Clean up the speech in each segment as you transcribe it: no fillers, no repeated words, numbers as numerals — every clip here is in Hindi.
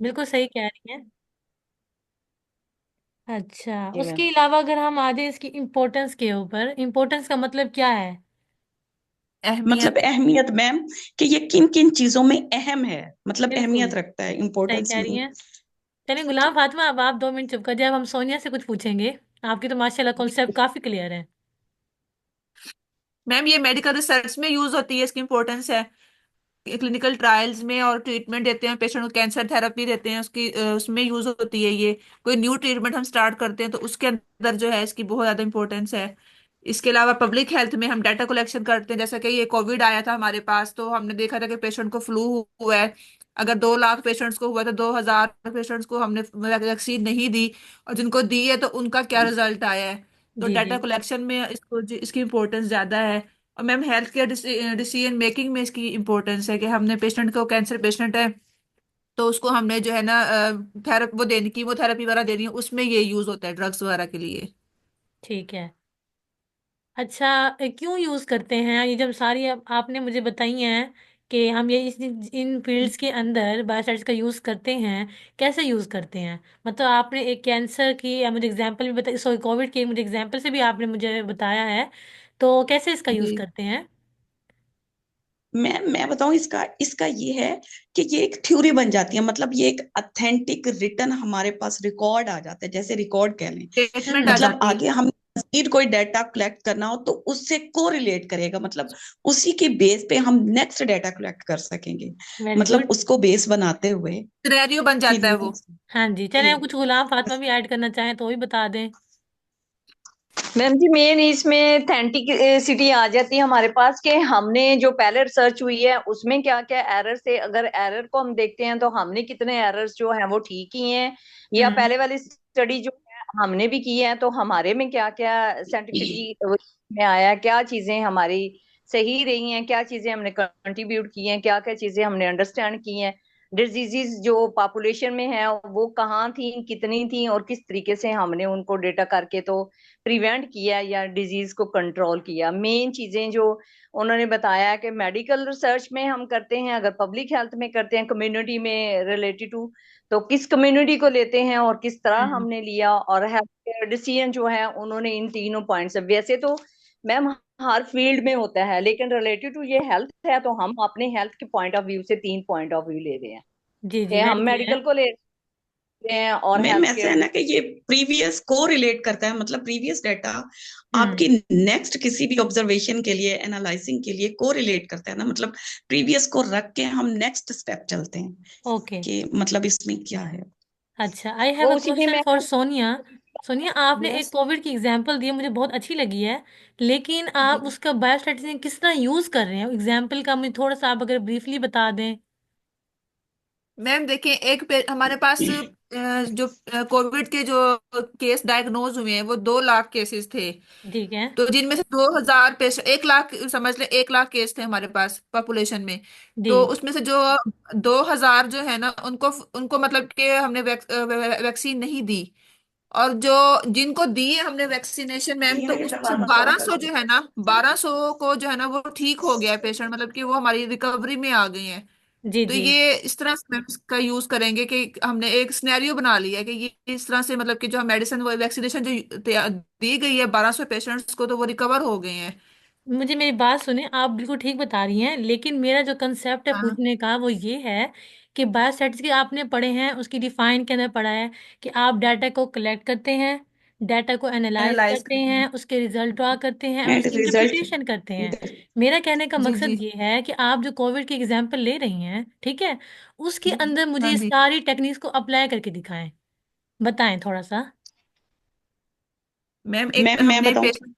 बिल्कुल सही कह रही हैं। अच्छा, जी मैम। उसके अलावा अगर हम आ जाए इसकी इम्पोर्टेंस के ऊपर, इम्पोर्टेंस का मतलब क्या है? मतलब अहमियत। अहमियत मैम, कि ये किन किन चीजों में अहम है, मतलब बिल्कुल अहमियत रखता है, सही इम्पोर्टेंस कह रही नहीं। हैं। चलिए गुलाम फातिमा, अब आप 2 मिनट चुप कर जाए, अब हम सोनिया से कुछ पूछेंगे। आपकी तो माशाल्लाह कॉन्सेप्ट काफी क्लियर है। मैम ये मेडिकल रिसर्च में यूज होती है, इसकी इंपॉर्टेंस है। क्लिनिकल ट्रायल्स में और ट्रीटमेंट देते हैं पेशेंट को, कैंसर थेरेपी देते हैं उसकी, उसमें यूज होती है ये। कोई न्यू ट्रीटमेंट हम स्टार्ट करते हैं तो उसके अंदर जो है इसकी बहुत ज्यादा इंपॉर्टेंस है। इसके अलावा पब्लिक हेल्थ में हम डाटा कलेक्शन करते हैं, जैसा कि ये कोविड आया था हमारे पास, तो हमने देखा था कि पेशेंट को फ्लू हुआ है। अगर 2 लाख पेशेंट्स को हुआ तो 2,000 पेशेंट्स को हमने वैक्सीन नहीं दी, और जिनको दी है तो उनका क्या रिजल्ट आया है। तो जी जी। डाटा कलेक्शन में इसकी इंपॉर्टेंस ज्यादा है। और ma'am health care decision making में इसकी इंपॉर्टेंस है कि हमने पेशेंट को, कैंसर पेशेंट है तो उसको हमने जो है ना थेरेपी वो देनी, कीमोथेरेपी वगैरह देनी है, उसमें ये यूज होता है ड्रग्स वगैरह के लिए। ठीक है। अच्छा, क्यों यूज करते हैं ये जब सारी आपने मुझे बताई हैं कि हम ये इन फील्ड्स के अंदर बायोस्टैटिक्स का यूज करते हैं, कैसे यूज करते हैं? मतलब आपने एक कैंसर की या मुझे एग्जांपल भी बताई, सॉरी कोविड की मुझे एग्जांपल से भी आपने मुझे बताया है, तो कैसे इसका यूज जी। करते हैं? मैं बताऊं, इसका इसका ये है कि ये एक थ्योरी बन जाती है, मतलब ये एक अथेंटिक रिटर्न हमारे पास रिकॉर्ड आ जाता है, जैसे रिकॉर्ड कह लें। स्टेटमेंट आ मतलब जाती है। आगे हम मजीद कोई डाटा कलेक्ट करना हो तो उससे कोरिलेट करेगा, मतलब उसी के बेस पे हम नेक्स्ट डाटा कलेक्ट कर सकेंगे, वेरी मतलब गुड। उसको बेस बनाते हुए सिनेरियो बन फिर जाता है वो। नेक्स्ट। हाँ जी, चले कुछ गुलाम फातिमा भी ऐड करना चाहें तो भी बता दें। मैम जी, मेन इसमें ऑथेंटिसिटी आ जाती है हमारे पास कि हमने जो पहले रिसर्च हुई है उसमें क्या क्या एरर थे। अगर एरर को हम देखते हैं तो हमने कितने एरर्स जो हैं वो ठीक किए हैं, या हम्म। पहले वाली स्टडी जो है हमने भी की है तो हमारे में क्या क्या साइंटिफिकली में आया, क्या चीजें हमारी सही रही हैं, क्या चीजें हमने कंट्रीब्यूट की हैं, क्या क्या चीजें हमने अंडरस्टैंड की हैं। डिजीजेस जो पॉपुलेशन में है वो कहाँ थी, कितनी थी, और किस तरीके से हमने उनको डेटा करके तो प्रिवेंट किया या डिजीज को कंट्रोल किया। मेन चीजें जो उन्होंने बताया कि मेडिकल रिसर्च में हम करते हैं, अगर पब्लिक हेल्थ में करते हैं, कम्युनिटी में रिलेटेड टू, तो किस कम्युनिटी को लेते हैं और किस तरह हम्म। हमने लिया, और हेल्थ केयर डिसीजन जो है उन्होंने इन तीनों पॉइंट्स, वैसे तो मैम हर फील्ड में होता है लेकिन रिलेटेड टू ये हेल्थ है तो हम अपने हेल्थ के पॉइंट ऑफ व्यू से 3 पॉइंट ऑफ व्यू ले रहे हैं जी कि जी, हम वेरी क्लियर। मेडिकल को ले रहे हैं और मैम हेल्थ ऐसा है केयर। ना कि ये प्रीवियस को रिलेट करता है, मतलब प्रीवियस डाटा हम्म। आपकी नेक्स्ट किसी भी ऑब्जर्वेशन के लिए, एनालाइजिंग के लिए को रिलेट करता है ना, मतलब प्रीवियस को रख के हम नेक्स्ट स्टेप चलते हैं ओके। कि मतलब इसमें क्या है। अच्छा, आई हैव वो अ उसी में क्वेश्चन मैं। फॉर सोनिया। सोनिया, आपने एक यस कोविड की एग्जांपल दी है, मुझे बहुत अच्छी लगी है, लेकिन जी। आप उसका बायोस्टैटिस्टिक्स किस तरह यूज कर रहे हैं एग्जांपल का, मुझे थोड़ा सा आप अगर ब्रीफली बता दें। मैम देखिए, हमारे पास जो कोविड के जो केस डायग्नोज हुए हैं वो 2 लाख केसेस थे। ठीक है। तो जिनमें से 2,000 पेशेंट, 1 लाख समझ ले, 1 लाख केस थे हमारे पास पॉपुलेशन में। जी तो उसमें से जो 2,000 जो है ना, उनको उनको मतलब कि हमने वैक्सीन नहीं दी। और जो जिनको दी है हमने वैक्सीनेशन मैम, तो उसमें से 1,200 जो है ना, 1,200 को जो है ना वो ठीक हो गया है पेशेंट, मतलब कि वो हमारी रिकवरी में आ गए हैं। जी। तो जी ये इस तरह से मैम इसका यूज करेंगे कि हमने एक सिनेरियो बना लिया है कि ये इस तरह से, मतलब कि जो मेडिसिन वो वैक्सीनेशन जो दी गई है 1,200 पेशेंट्स को, तो वो रिकवर हो गए हैं। मुझे मेरी बात सुने, आप बिल्कुल ठीक बता रही हैं, लेकिन मेरा जो कंसेप्ट है हाँ। पूछने का वो ये है कि बायोस्टैटिस्टिक्स आपने पढ़े हैं, उसकी डिफाइन के अंदर पढ़ा है कि आप डाटा को कलेक्ट करते हैं, डाटा को एनालाइज एनालाइज करते करते हैं, हैं। उसके रिजल्ट ड्रॉ करते हैं और एंड उसकी रिजल्ट। इंटरप्रिटेशन करते हैं। मेरा कहने का जी मकसद जी। ये है कि आप जो कोविड की एग्जाम्पल ले रही हैं, ठीक है, उसके अंदर मुझे हाँ इस जी। सारी टेक्निक्स को अप्लाई करके दिखाएं, बताएं थोड़ा सा। मैम एक मैं हमने बताऊं, पेशेंट।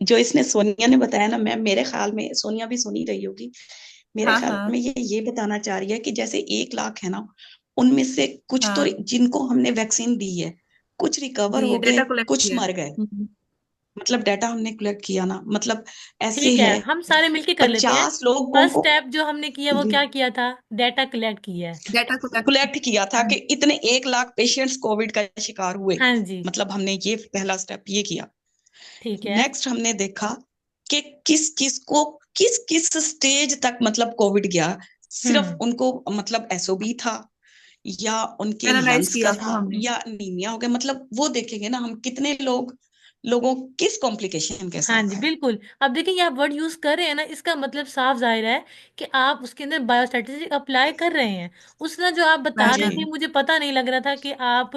जो इसने सोनिया ने बताया ना मैम, मेरे ख्याल में सोनिया भी सुनी रही होगी, मेरे हाँ ख्याल हाँ में ये बताना चाह रही है कि जैसे 1 लाख है ना, उनमें से कुछ तो हाँ। जिनको हमने वैक्सीन दी है, कुछ रिकवर जी हो गए, डेटा कलेक्ट कुछ किया। मर गए, मतलब डाटा हमने कलेक्ट किया ना, मतलब ऐसे ठीक है, है। हम सारे मिलके कर लेते हैं। 50 लोगों फर्स्ट को स्टेप जो हमने किया वो क्या किया था? डाटा कलेक्ट किया है। Data collect. कलेक्ट किया था कि इतने 1 लाख पेशेंट्स कोविड का शिकार हुए, हाँ जी। मतलब हमने ये पहला स्टेप ये किया। ठीक है। नेक्स्ट हमने देखा कि किस किस को किस किस स्टेज तक मतलब कोविड गया, सिर्फ हम्म। उनको मतलब एसओबी था या उनके एनालाइज लंग्स किया का उसको था हमने। या अनीमिया हो गया, मतलब वो देखेंगे ना हम कितने लोगों किस कॉम्प्लिकेशन के हाँ साथ जी है। बिल्कुल। अब देखिए ये आप वर्ड यूज कर रहे हैं ना, इसका मतलब साफ जाहिर है कि आप उसके अंदर बायोस्टैटिस्टिक अप्लाई कर रहे हैं। उसना जो आप बता जी रहे थे मुझे पता नहीं लग रहा था कि आप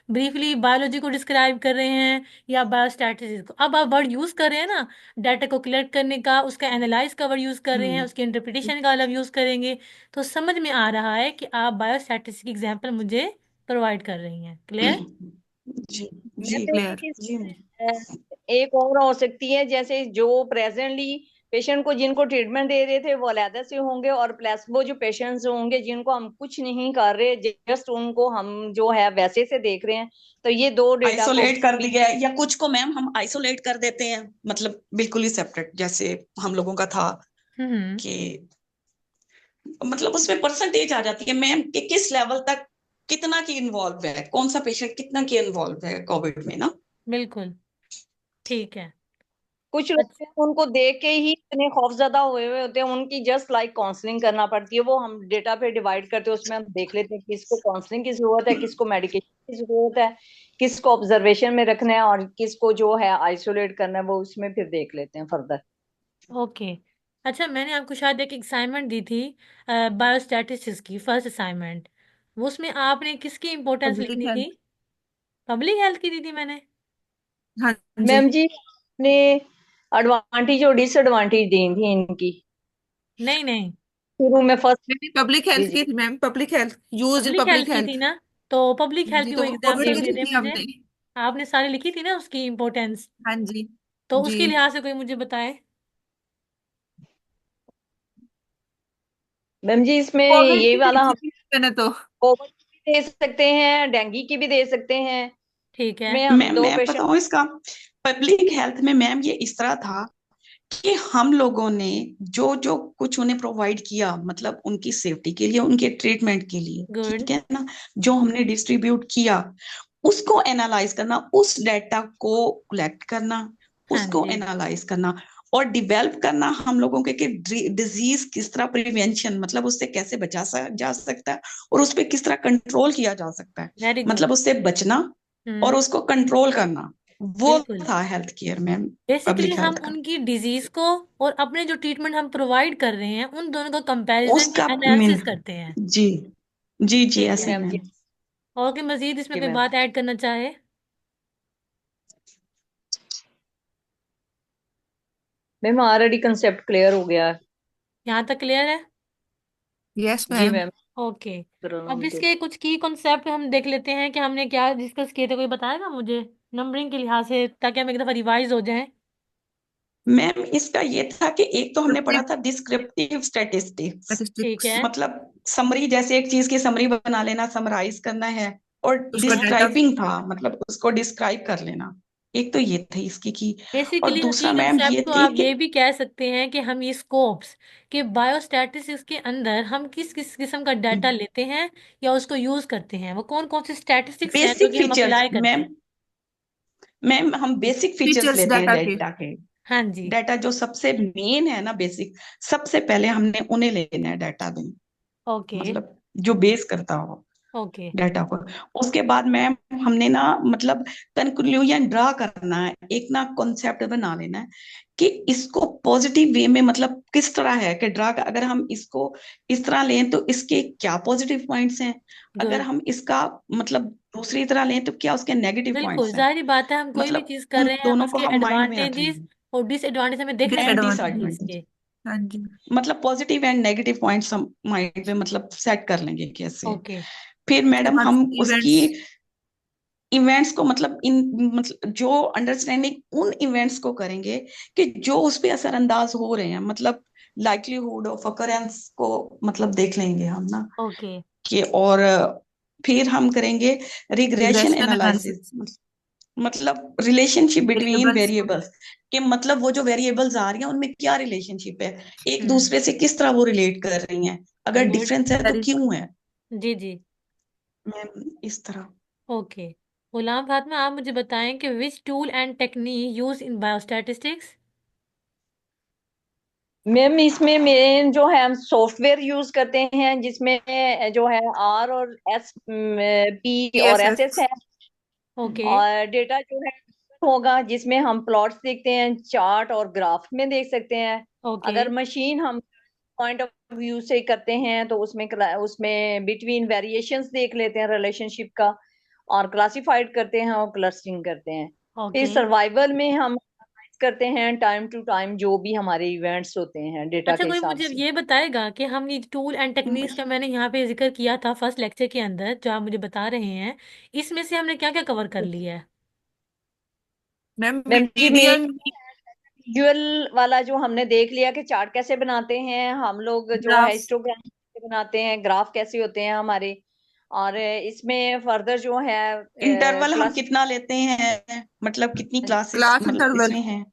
ब्रीफली बायोलॉजी को डिस्क्राइब कर रहे हैं या बायोस्टैटिस्टिक्स को। अब आप वर्ड यूज कर रहे हैं ना, डाटा को कलेक्ट करने का, उसका एनालाइज का वर्ड यूज कर रहे हैं, हम्म उसके इंटरप्रिटेशन का अलग यूज करेंगे, तो समझ में आ रहा है कि आप बायोस्टैटिस्टिक एग्जाम्पल मुझे प्रोवाइड कर रही हैं। क्लियर? जी जी जैसे क्लियर। जी एक और हो सकती है, जैसे जो प्रेजेंटली पेशेंट को जिनको ट्रीटमेंट दे रहे थे वो अलग से होंगे, और प्लेसबो जो पेशेंट्स होंगे जिनको हम कुछ नहीं कर रहे, जस्ट उनको हम जो है वैसे से देख रहे हैं, तो ये दो डेटा को आइसोलेट कर भी। दिया है, या कुछ को मैम हम आइसोलेट कर देते हैं, मतलब बिल्कुल ही सेपरेट, जैसे हम लोगों का था हम्म। कि मतलब उसमें परसेंटेज आ जाती है मैम कि किस लेवल तक कितना की इन्वॉल्व है, कौन सा पेशेंट कितना की इन्वॉल्व है कोविड में ना। बिल्कुल। ठीक है। कुछ लोग अच्छा। हैं, उनको देख के ही इतने खौफजदा हुए हुए होते हैं, उनकी जस्ट लाइक काउंसलिंग करना पड़ती है, वो हम डेटा पे डिवाइड करते हैं, उसमें हम देख लेते हैं किसको काउंसलिंग की जरूरत है, किसको मेडिकेशन की जरूरत है, किसको ऑब्जर्वेशन में रखना है, और किसको जो है आइसोलेट करना है, वो उसमें फिर देख लेते हैं फर्दर। ओके। अच्छा मैंने आपको शायद एक असाइनमेंट दी थी बायोस्टैटिस्टिक्स की, फर्स्ट असाइनमेंट। वो उसमें आपने किसकी इम्पोर्टेंस पब्लिक लिखनी थी? हेल्थ। पब्लिक हेल्थ की दी थी मैंने? हाँ जी। मैम जी ने एडवांटेज और डिसएडवांटेज दी थी इनकी नहीं नहीं, शुरू में फर्स्ट। नहीं, पब्लिक जी हेल्थ जी की थी ma'am, public health, use in public health public की थी हेल्थ। ना? तो पब्लिक हेल्थ जी, की तो कोई वो कोविड एग्जांपल जी की दे दी दें थी मुझे। हमने। आपने सारी लिखी थी ना उसकी इम्पोर्टेंस, हाँ जी। तो जी, उसके लिहाज से कोई मुझे बताए। मैम जी इसमें कोविड ये की दी वाला हम थी मैंने तो। कोविड की भी दे सकते हैं, डेंगू की भी दे सकते हैं, ठीक है। में हम मैम दो मैं पेशेंट। बताऊं इसका, पब्लिक हेल्थ में मैम ये इस तरह था कि हम लोगों ने जो जो कुछ उन्हें प्रोवाइड किया, मतलब उनकी सेफ्टी के लिए, उनके ट्रीटमेंट के लिए, गुड। ठीक है ना, जो हमने डिस्ट्रीब्यूट किया उसको एनालाइज करना, उस डेटा को कलेक्ट करना, हाँ उसको जी एनालाइज करना और डिवेल्प करना हम लोगों के कि डिजीज किस तरह प्रिवेंशन, मतलब उससे कैसे जा सकता है और उस पर किस तरह कंट्रोल किया जा सकता है, वेरी गुड। मतलब उससे बचना और हम्म। उसको कंट्रोल करना, वो बिल्कुल। था हेल्थ केयर में, बेसिकली पब्लिक हम हेल्थ का उनकी डिजीज को और अपने जो ट्रीटमेंट हम प्रोवाइड कर रहे हैं उन दोनों का कंपैरिजन या उसका एनालिसिस करते हैं। जी जी जी ठीक जी है। ऐसे ही मैम जी। मैम। और कोई मजीद इसमें जी कोई मैम। बात ऐड करना चाहे? मैम ऑलरेडी कंसेप्ट क्लियर हो गया है। यहाँ तक क्लियर है? यस जी मैम। मैम। ओके। करो अब मुझे। इसके कुछ की कॉन्सेप्ट हम देख लेते हैं कि हमने क्या डिस्कस किए थे। कोई बताएगा मुझे नंबरिंग के लिहाज से, ताकि हम एक दफा रिवाइज हो जाए। मैम इसका ये था कि एक तो हमने डिस्क्रिप्टिव पढ़ा था डिस्क्रिप्टिव स्टैटिस्टिक्स, ठीक स्टैटिस्टिक्स। है। मतलब समरी, जैसे एक चीज की समरी बना लेना, समराइज करना है, और ठीक उसको है। डाटा। डिस्क्राइबिंग था, मतलब उसको डिस्क्राइब कर लेना। एक तो ये थी इसकी की, और बेसिकली की दूसरा मैम कंसेप्ट ये को थी आप कि ये भी कह सकते हैं कि हम ये स्कोप्स के बायोस्टैटिस्टिक्स के अंदर हम किस किस किस्म का डाटा लेते हैं या उसको यूज करते हैं, वो कौन कौन से स्टैटिस्टिक्स हैं जो बेसिक कि हम फीचर्स अप्लाई करते मैम, हैं। मैम हम बेसिक फीचर्स फीचर्स लेते हैं डाटा के। डेटा के। हाँ जी। डाटा जो सबसे मेन है ना, बेसिक, सबसे पहले हमने उन्हें लेना है डाटा में, ओके। मतलब जो बेस करता हो ओके। डाटा को। उसके बाद मैम हमने ना मतलब कंक्लूजन ड्रा करना है, एक ना कॉन्सेप्ट बना लेना है कि इसको पॉजिटिव वे में, मतलब किस तरह है कि ड्रा, अगर हम इसको इस तरह लें तो इसके क्या पॉजिटिव पॉइंट्स हैं, अगर गुड। हम इसका मतलब दूसरी तरह लें तो क्या उसके नेगेटिव बिल्कुल पॉइंट्स हैं, जाहिर बात है, हम कोई भी मतलब चीज कर उन रहे हैं दोनों को उसके हम माइंड में एडवांटेजेस रखेंगे और डिसएडवांटेज हमें देखने एंड पड़ते हैं उस चीज डिसएडवांटेज, के। हाँ जी। मतलब पॉजिटिव एंड नेगेटिव पॉइंट्स हम माइंड में मतलब सेट कर लेंगे कैसे। ओके। फिर उसके मैडम बाद हम उसकी इवेंट्स। इवेंट्स को, मतलब इन मतलब जो अंडरस्टैंडिंग उन इवेंट्स को करेंगे कि जो उस पे असरअंदाज हो रहे हैं, मतलब लाइक्लीहुड ऑफ अकरेंस को मतलब देख लेंगे हम ना, ओके। कि और फिर हम करेंगे रिग्रेशन रिग्रेशन एनालिसिस, एनालिसिस। मतलब रिलेशनशिप बिटवीन वेरिएबल्स को। वेरिएबल्स, कि मतलब वो जो वेरिएबल्स आ रही हैं उनमें क्या रिलेशनशिप है, एक हम्म। दूसरे से किस तरह वो रिलेट कर रही हैं, अगर गुड। डिफरेंस है तो वेरी। क्यों है, जी जी। मैम इस तरह। ओके। गुलाम फातिमा, आप मुझे बताएं कि which tool and technique use in biostatistics. Ma'am इसमें मेन जो है हम सॉफ्टवेयर यूज करते हैं, जिसमें जो है आर और एस पी और एस PSS। एस है। ओके। और डेटा जो है होगा, जिसमें हम प्लॉट्स देखते हैं, चार्ट और ग्राफ में देख सकते हैं। ओके। अगर मशीन हम पॉइंट ऑफ व्यू से करते हैं तो उसमें बिटवीन वेरिएशंस देख लेते हैं रिलेशनशिप का, और क्लासिफाइड करते हैं और क्लस्टरिंग करते हैं। फिर ओके। सर्वाइवल में हम analyze करते हैं टाइम टू टाइम जो भी हमारे इवेंट्स होते हैं डेटा अच्छा, के कोई हिसाब मुझे से। ये बताएगा कि हम ये टूल एंड टेक्निक्स का मैंने यहाँ पे जिक्र किया था फर्स्ट लेक्चर के अंदर, जो आप मुझे बता रहे हैं, इसमें से हमने क्या क्या कवर कर लिया है? मैम मैम जी मेन मीडियम विजुअल वाला जो हमने देख लिया कि चार्ट कैसे बनाते हैं हम लोग, जो है ग्राफ। हिस्टोग्राम कैसे बनाते हैं, ग्राफ कैसे होते हैं हमारे। और इसमें फर्दर जो है इंटरवल हम क्लास। कितना लेते हैं, मतलब कितनी क्लासेस क्लास मतलब इंटरवल। इसमें है, वो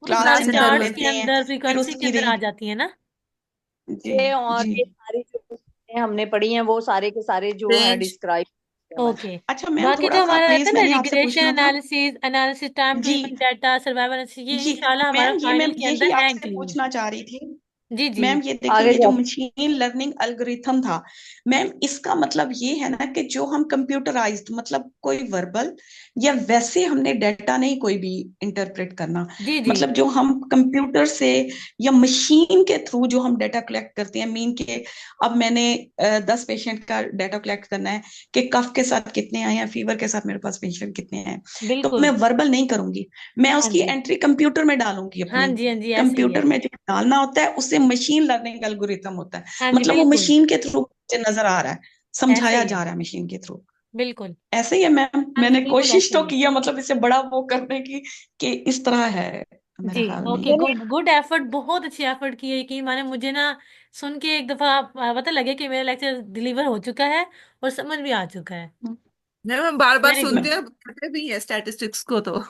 तो क्लास सारी क्लास इंटरवल चार्ट्स इंटरवल। के लेते हैं, अंदर फिर फ्रीक्वेंसी के उसकी अंदर रे। आ जाती है ना? जी और जी। ये सारी जो चीजें हमने पढ़ी हैं वो सारे के सारे जो है रेंज। डिस्क्राइब हमारे। ओके। अच्छा मैम, बाकी थोड़ा जो सा हमारा रहता प्लीज है ना, मैंने आपसे रिग्रेशन पूछना था। Analysis, analysis time to given data, survival analysis, ये जी। इंशाल्लाह हमारा मैम ये मैं फाइनल के यही अंदर है आपसे इंक्लूड। पूछना चाह रही थी। जी जी। मैम ये देखिए, आगे ये जो जाते मशीन लर्निंग एल्गोरिथम था, मैम इसका मतलब ये है ना कि जो हम कंप्यूटराइज्ड, मतलब कोई वर्बल या वैसे हमने डाटा नहीं कोई भी इंटरप्रेट करना, जी जी। मतलब जो हम कंप्यूटर से या मशीन के थ्रू जो हम डाटा कलेक्ट करते हैं, मीन के अब मैंने 10 पेशेंट का डाटा कलेक्ट करना है कि कफ के साथ कितने आए हैं, फीवर के साथ मेरे पास पेशेंट कितने हैं, तो मैं बिल्कुल। वर्बल नहीं करूंगी, मैं हाँ उसकी जी। एंट्री कंप्यूटर में डालूंगी हाँ अपनी। जी, हाँ जी, ऐसे ही कंप्यूटर है। में जो डालना होता है उसे मशीन लर्निंग एल्गोरिथम होता है, हाँ जी, मतलब वो बिल्कुल। मशीन के थ्रू मुझे नजर आ रहा है, ऐसे समझाया ही है। जा रहा है मशीन के थ्रू। बिल्कुल। ऐसे ही है मैम, हाँ जी, मैंने बिल्कुल कोशिश ऐसे तो ही है। किया मतलब इसे बड़ा वो करने की कि इस तरह है मेरे जी। ख्याल में ओके, ये। गुड गुड एफर्ट, बहुत अच्छी एफर्ट की है कि माने मुझे ना सुन के एक दफा पता लगे कि मेरा लेक्चर डिलीवर हो चुका है और समझ भी आ चुका है। मैम हम बार बार वेरी सुनते गुड। हैं, पढ़ते भी हैं स्टैटिस्टिक्स को तो।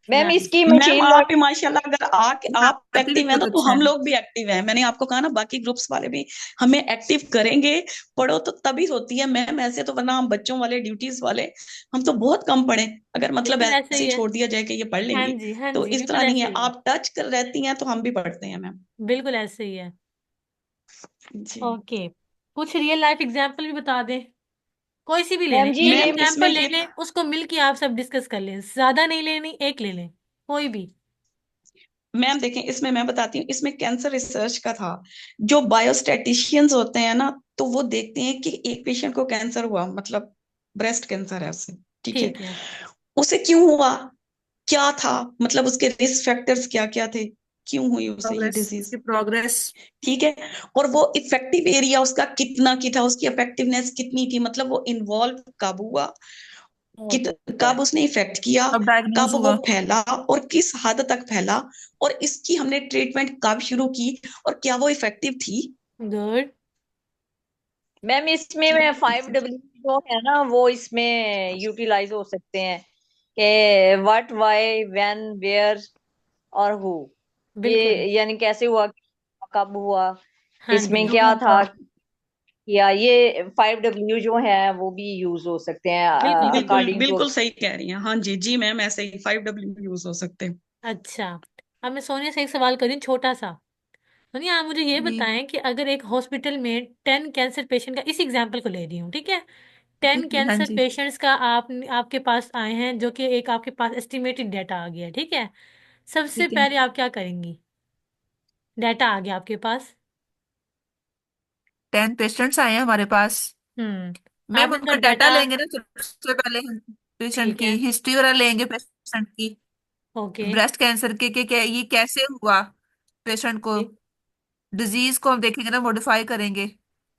Ma'am nice. इसकी मैम मशीन आप भी लर्निंग। माशाल्लाह, अगर हाँ, आप आती भी एक्टिव है बहुत ना, तो अच्छा हम है। लोग भी एक्टिव हैं। मैंने आपको कहा ना, बाकी ग्रुप्स वाले भी हमें एक्टिव करेंगे। पढ़ो तो तभी होती है मैम, ऐसे तो वरना हम बच्चों वाले ड्यूटीज वाले हम तो बहुत कम पढ़े, अगर मतलब बिल्कुल ऐसे ऐसे ही ही है। छोड़ दिया जाए कि ये पढ़ हाँ लेंगी, जी, हाँ तो जी, इस बिल्कुल तरह नहीं ऐसे है। ही है। आप टच कर रहती हैं तो हम भी पढ़ते हैं मैम। बिल्कुल ऐसे ही है। जी। ओके। कुछ रियल लाइफ एग्जांपल भी बता दें, कोई सी भी ले लें, मैम जी एक ये मैम इसमें एग्जांपल ले ये लें, उसको मिलके आप सब डिस्कस कर लें, ज्यादा नहीं लेनी, एक ले लें, कोई भी। मैम देखें, इसमें मैं बताती हूँ, इसमें कैंसर रिसर्च का था। जो बायोस्टैटिशियंस होते हैं ना, तो वो देखते हैं कि एक पेशेंट को कैंसर हुआ, मतलब ब्रेस्ट कैंसर है उसे, ठीक है, ठीक है। उसे क्यों हुआ, क्या था, मतलब उसके रिस्क फैक्टर्स क्या क्या थे, क्यों हुई उसे ये प्रोग्रेस, डिजीज, उसकी प्रोग्रेस। ठीक है, और वो इफेक्टिव एरिया उसका कितना की था, उसकी इफेक्टिवनेस कितनी थी, मतलब वो इन्वॉल्व कब हुआ, कित ओके। कब उसने इफेक्ट किया, अब डायग्नोज कब वो हुआ। फैला और किस हद तक फैला, और इसकी हमने ट्रीटमेंट कब शुरू की और क्या वो इफेक्टिव थी। गुड। मैम इसमें ठीक मैं है, 5W जो है ना वो इसमें यूटिलाइज हो सकते हैं कि व्हाट, व्हाई, व्हेन, वेयर और हु। बिल्कुल। ये यानी कैसे हुआ, कब हुआ, हाँ इसमें जी। क्या क्यों था, हुआ। या ये 5W जो है वो भी यूज हो सकते हैं बिल्कुल बिल्कुल बिल्कुल। According to. बिल्कुल सही कह रही हैं, हाँ जी जी मैम, ऐसे ही 5W यूज हो सकते हैं। अच्छा, अब मैं सोनिया से एक सवाल करी छोटा सा। सोनिया, आप मुझे ये जी। बताएं कि अगर एक हॉस्पिटल में 10 कैंसर पेशेंट का, इस एग्जाम्पल को ले रही हूँ, ठीक है, टेन जी हाँ कैंसर जी। पेशेंट्स का आप आपके पास आए हैं, जो कि एक आपके पास एस्टिमेटेड डाटा आ गया, ठीक है, सबसे ठीक है। पहले आप क्या करेंगी? डाटा आ गया आपके पास। 10 पेशेंट्स आए हैं हमारे पास। मैम आपने उनका तो डाटा डाटा। लेंगे ना, सबसे पहले हम पेशेंट ठीक की है। हिस्ट्री वगैरह लेंगे पेशेंट की। ओके। ब्रेस्ट कैंसर के ये कैसे हुआ पेशेंट को। डिजीज को हम देखेंगे ना, मॉडिफाई करेंगे।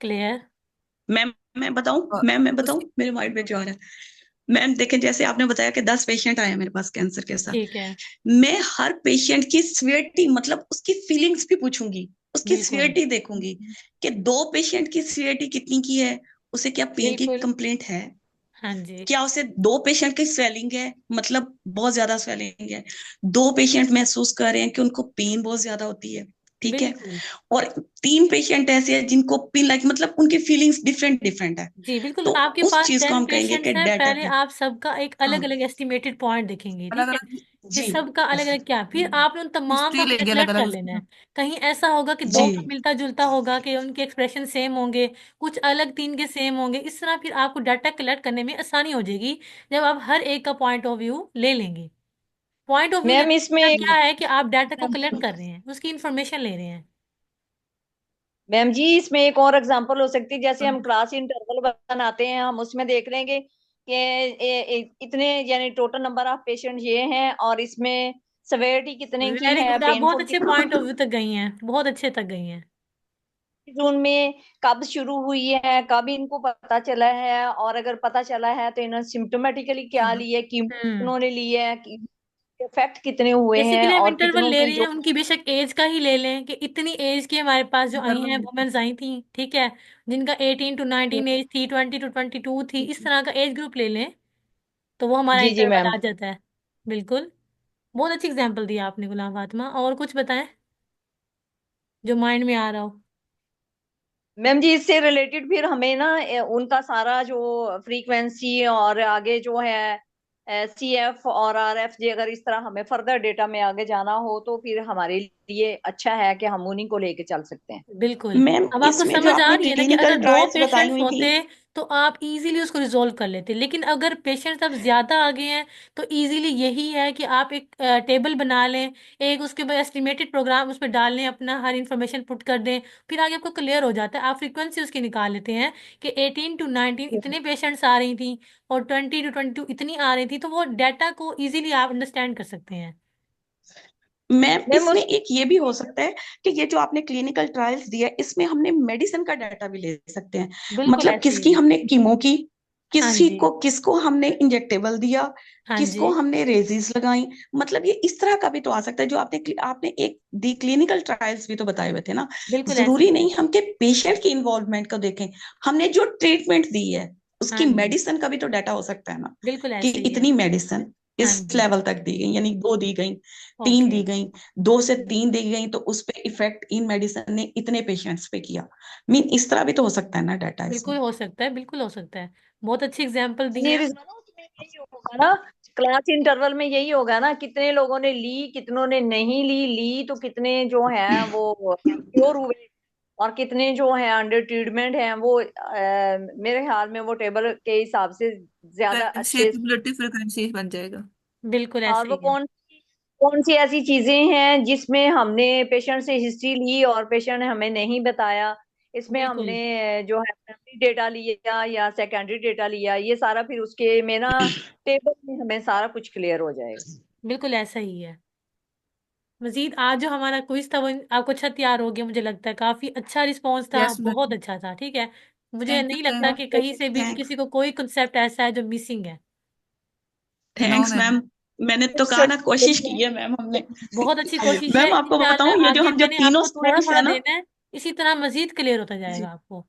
क्लियर। मैम मैं बताऊं, और मैं बताऊं, उसकी। मेरे माइंड में जो आ रहा है, मैम देखें, जैसे आपने बताया कि 10 पेशेंट आए हैं मेरे पास कैंसर के साथ, ठीक है। मैं हर पेशेंट की सिवियरिटी, मतलब उसकी फीलिंग्स भी पूछूंगी, उसकी बिल्कुल सिवियरिटी देखूंगी कि 2 पेशेंट की सिवियरिटी कितनी की है, उसे क्या पेन की बिल्कुल। कंप्लेंट है, हाँ जी। क्या उसे 2 पेशेंट की स्वेलिंग है, मतलब बहुत ज्यादा स्वेलिंग है, 2 पेशेंट महसूस कर रहे हैं कि उनको पेन बहुत ज्यादा होती है, ठीक है। बिल्कुल। और 3 पेशेंट ऐसे हैं जिनको पिन लाइक मतलब उनकी फीलिंग्स डिफरेंट डिफरेंट है, जी बिल्कुल, तो आपके उस पास चीज को 10 हम कहेंगे पेशेंट्स कि हैं, डाटा पहले की। आप सबका एक अलग हाँ अलग एस्टिमेटेड पॉइंट देखेंगे, अलग ठीक है। अलग फिर जी सबका अलग अलग क्या, फिर आपने उन तमाम को हिस्ट्री लेंगे अलग कैलकुलेट कर अलग लेना उसकी। है। कहीं ऐसा होगा कि जी दो का मिलता जुलता होगा, कि उनके एक्सप्रेशन सेम होंगे, कुछ अलग तीन के सेम होंगे, इस तरह फिर आपको डाटा कलेक्ट करने में आसानी हो जाएगी जब आप हर एक का पॉइंट ऑफ व्यू ले लेंगे। पॉइंट ऑफ व्यू मैम लेने इसमें का क्या है कि आप डाटा को कलेक्ट कर रहे हैं, उसकी इंफॉर्मेशन ले रहे हैं। मैम जी इसमें एक और एग्जांपल हो सकती है, जैसे हम क्लास इंटरवल बनाते हैं, हम उसमें देख लेंगे कि इतने यानी टोटल नंबर ऑफ पेशेंट ये हैं और इसमें सेवेरिटी कितने की वेरी है, गुड, आप बहुत पेनफुल अच्छे कितने पॉइंट ऑफ व्यू तक गई हैं, बहुत अच्छे तक गई हैं। जून में कब शुरू हुई है, कब इनको पता चला है, और अगर पता चला है तो इन्होंने सिम्टोमेटिकली क्या लिया है, कीमो हम्म। कितनों ने लिया है, इफेक्ट कितने हुए हैं बेसिकली हम और इंटरवल कितनों ले की रहे हैं, जो उनकी बेशक एज का ही ले लें कि इतनी एज की हमारे पास जो आई हैं, वुमेन्स आई थी, ठीक है, जिनका 18 to 19 एज थी, 20 to 22 थी, इस तरह का एज ग्रुप ले लें, तो वो हमारा जी जी इंटरवल मैम। आ जाता है। बिल्कुल। बहुत अच्छी एग्जाम्पल दिया आपने गुलाम फातिमा, और कुछ बताएं जो माइंड में आ रहा हो। मैम जी इससे रिलेटेड फिर हमें ना उनका सारा जो फ्रीक्वेंसी और आगे जो है CF और RF जी, अगर इस तरह हमें फर्दर डेटा में आगे जाना हो तो फिर हमारे लिए अच्छा है कि हम उन्हीं को लेके चल सकते हैं। बिल्कुल। मैम अब आपको इसमें जो समझ आ आपने रही है ना कि अगर क्लिनिकल दो ट्रायल्स बताई पेशेंट्स हुई थी। होते तो आप इजीली उसको रिजोल्व कर लेते, लेकिन अगर पेशेंट्स अब ज्यादा आ गए हैं तो इजीली यही है कि आप एक टेबल बना लें, एक उसके बाद एस्टिमेटेड प्रोग्राम उस पर डाल लें, अपना हर इन्फॉर्मेशन पुट कर दें, फिर आगे आपको क्लियर हो जाता है। आप फ्रीक्वेंसी उसकी निकाल लेते हैं कि 18 to 19 इतने पेशेंट्स आ रही थी और 20 to 22 इतनी आ रही थी, तो वो डाटा को इजीली आप अंडरस्टैंड कर सकते हैं। मैम मैम इसमें उस एक ये भी हो सकता है कि ये जो आपने क्लिनिकल ट्रायल्स दिया इसमें हमने मेडिसिन का डाटा भी ले सकते हैं, बिल्कुल मतलब ऐसे ही किसकी है। हमने कीमो की, हाँ किसी जी। को किसको हमने इंजेक्टेबल दिया, हाँ जी। किसको हमने रेजिस लगाई, मतलब ये इस तरह का भी तो आ सकता है जो आपने आपने एक दी क्लिनिकल ट्रायल्स भी तो बताए हुए थे ना। बिल्कुल ऐसे जरूरी ही है। नहीं हम के पेशेंट की इन्वॉल्वमेंट को देखें, हमने जो ट्रीटमेंट दी है उसकी हाँ जी। मेडिसिन का भी तो डाटा हो सकता है ना, बिल्कुल कि ऐसे ही है। इतनी मेडिसिन हाँ इस जी। लेवल तक दी गई, यानी 2 दी गई, 3 ओके। दी गई, 2 से 3 दी गई, तो उस पे इफेक्ट इन मेडिसिन ने इतने पेशेंट्स पे किया। मीन इस तरह भी तो हो सकता है ना डाटा बिल्कुल इसमें। हो सकता है, बिल्कुल हो सकता है। बहुत अच्छी एग्जाम्पल दी जी हैं। रिजवाना उसमें यही होगा ना, क्लास इंटरवल में यही होगा ना, कितने लोगों ने ली कितनों ने नहीं ली, ली तो कितने जो हैं वो क्योर हुए और कितने जो हैं अंडर ट्रीटमेंट हैं, वो मेरे ख्याल में वो टेबल के हिसाब से ज्यादा फ्रीक्वेंसी अच्छे। क्यूमुलेटिव फ्रीक्वेंसी बन जाएगा। बिल्कुल और ऐसे वो ही है। कौन सी ऐसी चीजें हैं जिसमें हमने पेशेंट से हिस्ट्री ली और पेशेंट ने हमें नहीं बताया, इसमें बिल्कुल। हमने जो है प्राइमरी डेटा लिया या सेकेंडरी डेटा लिया, ये सारा फिर उसके में ना टेबल में हमें सारा कुछ क्लियर हो जाएगा। बिल्कुल ऐसा ही है। मजीद आज जो हमारा क्विज था वो आपको अच्छा तैयार हो गया, मुझे लगता है काफी अच्छा रिस्पॉन्स था, यस बहुत मैम। अच्छा था, ठीक है। मुझे थैंक यू नहीं लगता मैम। कि कहीं से भी थैंक किसी को कोई कंसेप्ट ऐसा है जो मिसिंग है। No thanks ma'am. मैम। मैंने तो कहा ना कोशिश की है मैम हमने। बहुत अच्छी कोशिश है, मैम आपको बताऊं इंशाल्लाह ये जो आगे हम जो मैंने तीनों आपको थोड़ा स्टूडेंट्स थोड़ा हैं ना। देना है, इसी तरह मजीद क्लियर होता जी जाएगा आपको।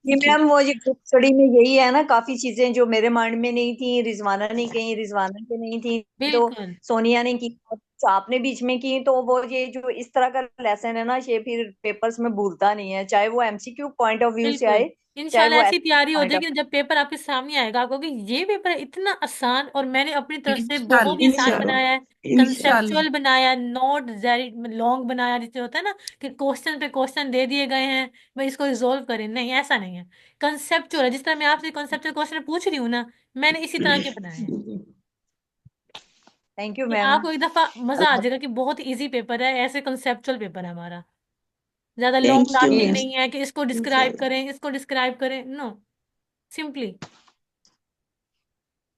जी जी मैम वो ये ग्रुप स्टडी में यही है ना, काफी चीजें जो मेरे माइंड में नहीं थी, रिजवाना ने कही, रिजवाना के नहीं थी तो बिल्कुल। सोनिया ने की, और कुछ आपने बीच में की, तो वो ये जो इस तरह का लेसन है ना, ये फिर पेपर्स में भूलता नहीं है, चाहे वो MCQ पॉइंट ऑफ व्यू से बिल्कुल आए, चाहे इंशाल्लाह वो ऐसी SCQ तैयारी हो पॉइंट ऑफ। जाएगी ना, जब पेपर आपके सामने आएगा आप कहोगे ये पेपर इतना आसान, और मैंने अपनी तरफ से बहुत ही इंशाल्लाह। आसान इंशाल्लाह बनाया है, इंशाल्लाह। कंसेप्चुअल बनाया, नॉट वेरी लॉन्ग बनाया, जिससे होता है ना कि क्वेश्चन पे क्वेश्चन दे दिए गए हैं, मैं इसको रिजोल्व करें, नहीं ऐसा नहीं है। कंसेप्चुअल है, जिस तरह मैं आपसे कंसेप्चुअल क्वेश्चन पूछ रही हूँ ना, मैंने इसी तरह के बनाए हैं, थैंक यू कि मैम। आपको एक दफा मजा आ जाएगा कि बहुत इजी पेपर है, ऐसे कंसेप्चुअल पेपर है हमारा, ज्यादा long thank you lasting ma'am. नहीं है कि इसको डिस्क्राइब इंशाल्लाह। करें, इसको डिस्क्राइब करें, नो, सिंपली।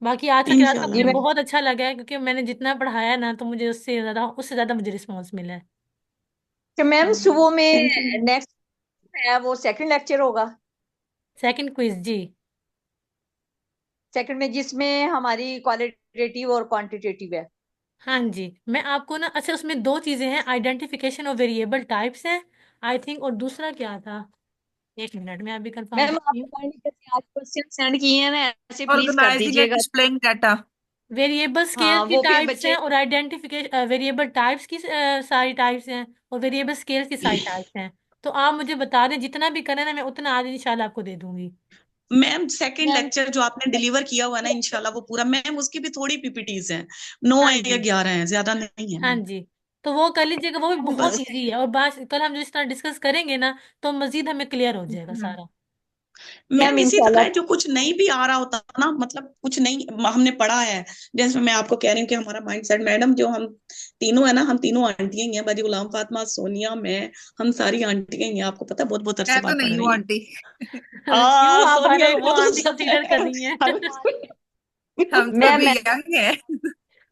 बाकी आज का क्लास का इंशाल्लाह मुझे जी मैम। बहुत अच्छा लगा है, क्योंकि मैंने जितना पढ़ाया ना, तो मुझे उससे ज्यादा मुझे रिस्पॉन्स मिला है। मैम सुबह थैंक यू में मैम। नेक्स्ट है वो सेकंड लेक्चर होगा, सेकंड क्विज जी। सेकंड में जिसमें हमारी क्वालिटेटिव और क्वांटिटेटिव है। हाँ जी, मैं आपको ना, अच्छा उसमें दो चीजें हैं, आइडेंटिफिकेशन ऑफ वेरिएबल टाइप्स हैं आई थिंक, और दूसरा क्या था, एक मिनट में अभी कंफर्म मैम करती आपको हूँ। काइंडली जैसे आज क्वेश्चन सेंड किए हैं ना, ऐसे प्लीज कर ऑर्गेनाइजिंग एंड दीजिएगा। Displaying data. वेरिएबल स्केल हाँ की वो फिर टाइप्स हैं बच्चे और आइडेंटिफिकेशन वेरिएबल टाइप्स की सारी टाइप्स हैं, और वेरिएबल स्केल की सारी टास्क हैं। तो आप मुझे बता दें, जितना भी करें ना, मैं उतना आज इंशाल्लाह आपको दे दूंगी। मैम सेकंड मैम, लेक्चर जो आपने डिलीवर किया हुआ है ना इंशाल्लाह वो पूरा, मैम उसकी भी थोड़ी पीपीटीज हैं, 9 हाँ है या जी, 11 है, ज्यादा नहीं है हाँ मैम। जी, तो वो कर लीजिएगा, वो भी बहुत बस इजी है। और बात कल हम जो इस तरह डिस्कस करेंगे ना, तो मजीद हमें क्लियर हो जाएगा हम्म। सारा। मैम मैम इसी तरह इंशाल्लाह। है, जो कुछ नहीं भी आ रहा होता ना, मतलब कुछ नहीं हमने पढ़ा है, जैसे मैं आपको कह रही हूँ कि हमारा माइंडसेट, मैडम जो हम तीनों है ना, हम तीनों आंटियां ही हैं, बाजी गुलाम फातिमा, सोनिया, मैं, हम सारी आंटियां ही हैं, आपको पता है बहुत बहुत अरसे मैं तो बाद पढ़ नहीं हूँ रही हूँ। आंटी। क्यों, आप हर सोनिया एक वो को तो आंटी पता कंसीडर कर है। रही हैं? हम हम तो मैम अभी मैं यंग है।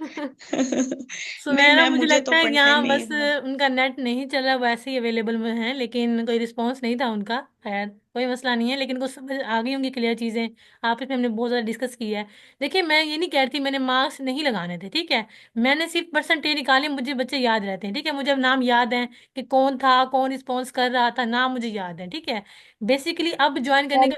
नहीं सुमेरा, मैम मुझे मुझे लगता तो है कि पढ़ने यहाँ में बस मतलब, उनका नेट नहीं चल रहा, वैसे ही अवेलेबल में है, लेकिन कोई रिस्पांस नहीं था उनका। खैर कोई मसला नहीं है, लेकिन कुछ समझ आ गई होंगी क्लियर चीज़ें। आपस में हमने बहुत ज़्यादा डिस्कस किया है। देखिए, मैं ये नहीं कह रही थी मैंने मार्क्स नहीं लगाने थे, ठीक है। मैंने सिर्फ परसेंटेज निकाली, मुझे बच्चे याद रहते हैं, ठीक है। मुझे अब नाम याद है कि कौन था, कौन रिस्पॉन्स कर रहा था, नाम मुझे याद है, ठीक है। बेसिकली अब ज्वाइन करने का